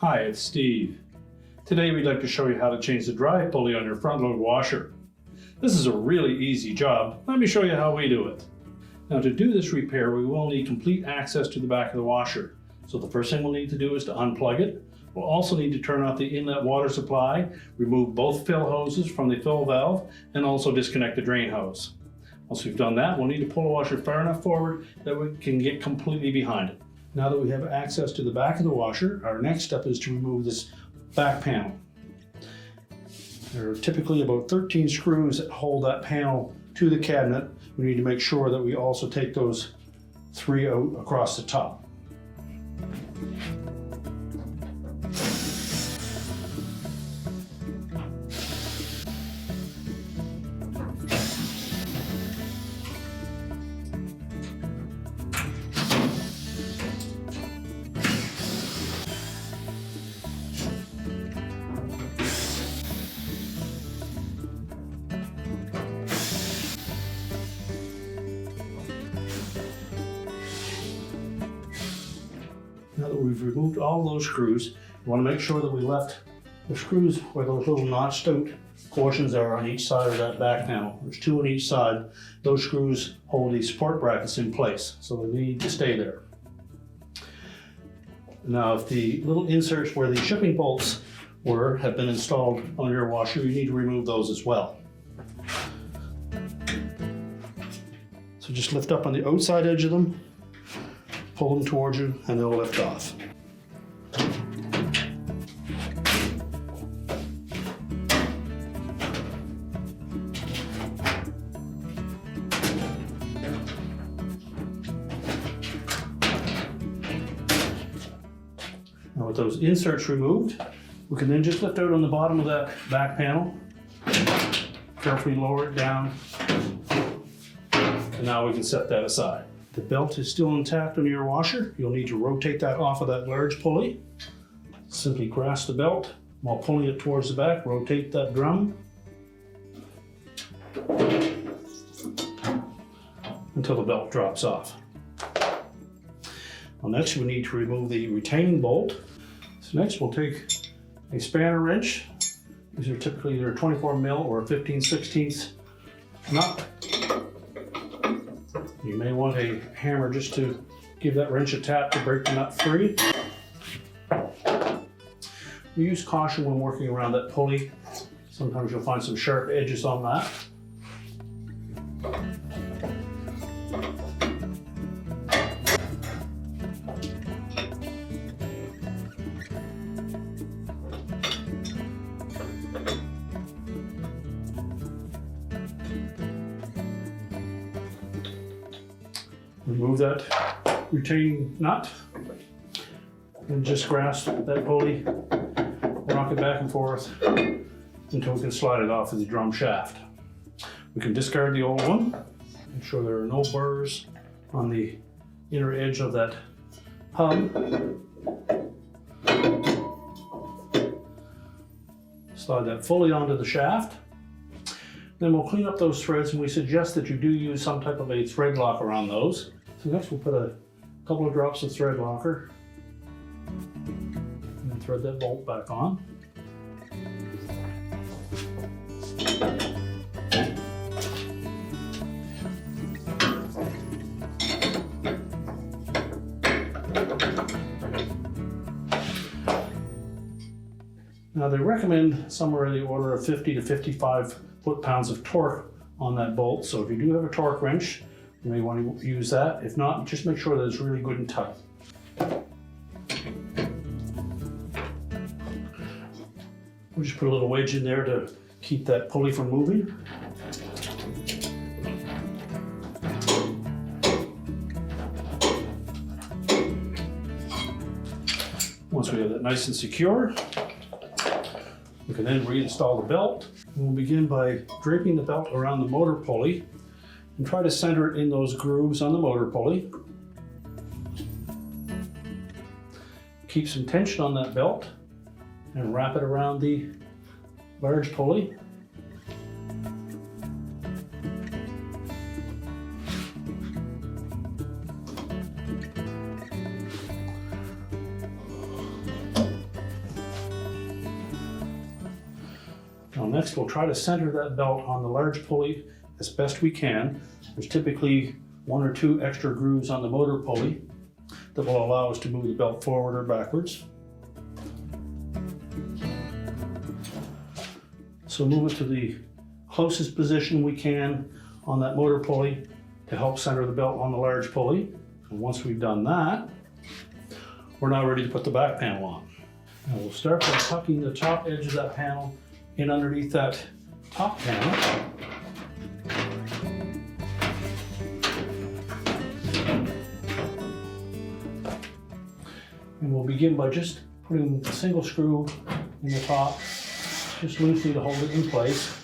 Hi, it's Steve. Today we'd like to show you how to change the drive pulley on your front load washer. This is a really easy job. Let me show you how we do it. Now to do this repair, we will need complete access to the back of the washer. So the first thing we'll need to do is to unplug it. We'll also need to turn off the inlet water supply, remove both fill hoses from the fill valve, and also disconnect the drain hose. Once we've done that, we'll need to pull the washer far enough forward that we can get completely behind it. Now that we have access to the back of the washer, our next step is to remove this back panel. There are typically about 13 screws that hold that panel to the cabinet. We need to make sure that we also take those 3 out across the top. Now that we've removed all those screws, we want to make sure that we left the screws where those little notched out portions are on each side of that back panel. There's 2 on each side. Those screws hold these support brackets in place, so they need to stay there. Now, if the little inserts where the shipping bolts have been installed on your washer, you need to remove those as well. So just lift up on the outside edge of them, pull them towards you, and they'll lift off. Now with those inserts removed, we can then just lift out on the bottom of that back panel, carefully lower it down, and now we can set that aside. The belt is still intact on your washer. You'll need to rotate that off of that large pulley. Simply grasp the belt while pulling it towards the back. Rotate that drum until the belt drops off. Well, next we need to remove the retaining bolt. So next we'll take a spanner wrench. These are typically either 24 mil or 15/16 nut. You may want a hammer just to give that wrench a tap to break the nut free. You use caution when working around that pulley. Sometimes you'll find some sharp edges on that. Remove that retaining nut and just grasp that pulley, rock it back and forth until we can slide it off of the drum shaft. We can discard the old one, make sure there are no burrs on the inner edge of that hub. Slide that fully onto the shaft. Then we'll clean up those threads, and we suggest that you do use some type of a thread locker on those. So next we'll put a couple of drops of thread locker and then thread that bolt back on. Now they recommend somewhere in the order of 50 to 55 foot-pounds of torque on that bolt. So if you do have a torque wrench, you may want to use that. If not, just make sure that it's really good and tight. We'll just put a little wedge in there to keep that pulley from moving. Once we have that nice and secure, we can then reinstall the belt. We'll begin by draping the belt around the motor pulley and try to center it in those grooves on the motor pulley. Keep some tension on that belt and wrap it around the large pulley. next we'll try to center that belt on the large pulley as best we can. There's typically 1 or 2 extra grooves on the motor pulley that will allow us to move the belt forward or backwards. So move it to the closest position we can on that motor pulley to help center the belt on the large pulley. And once we've done that, we're now ready to put the back panel on. And we'll start by tucking the top edge of that panel in underneath that top panel. And we'll begin by just putting a single screw in the top, just loosely to hold it in place.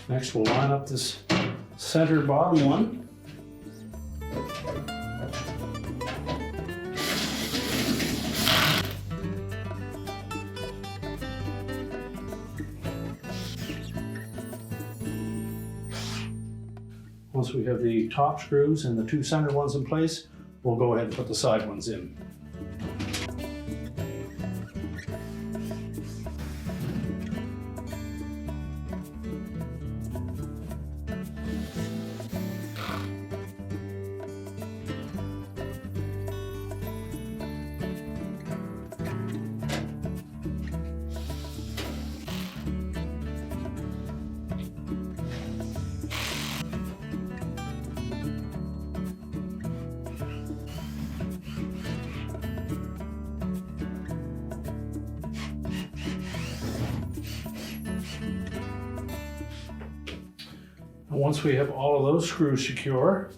Next, we'll line up this center bottom one. Once we have the top screws and the 2 center ones in place, we'll go ahead and put the side ones in. Once we have all of those screws secure,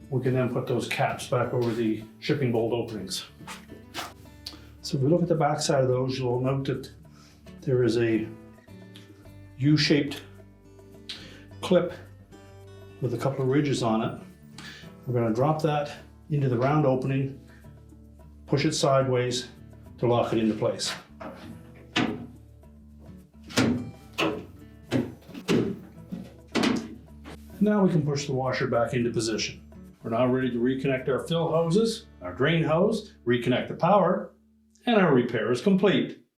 we can then put those caps back over the shipping bolt openings. So if we look at the back side of those, you'll note that there is a U-shaped clip with a couple of ridges on it. We're going to drop that into the round opening, push it sideways to lock it into place. Now we can push the washer back into position. We're now ready to reconnect our fill hoses, our drain hose, reconnect the power, and our repair is complete.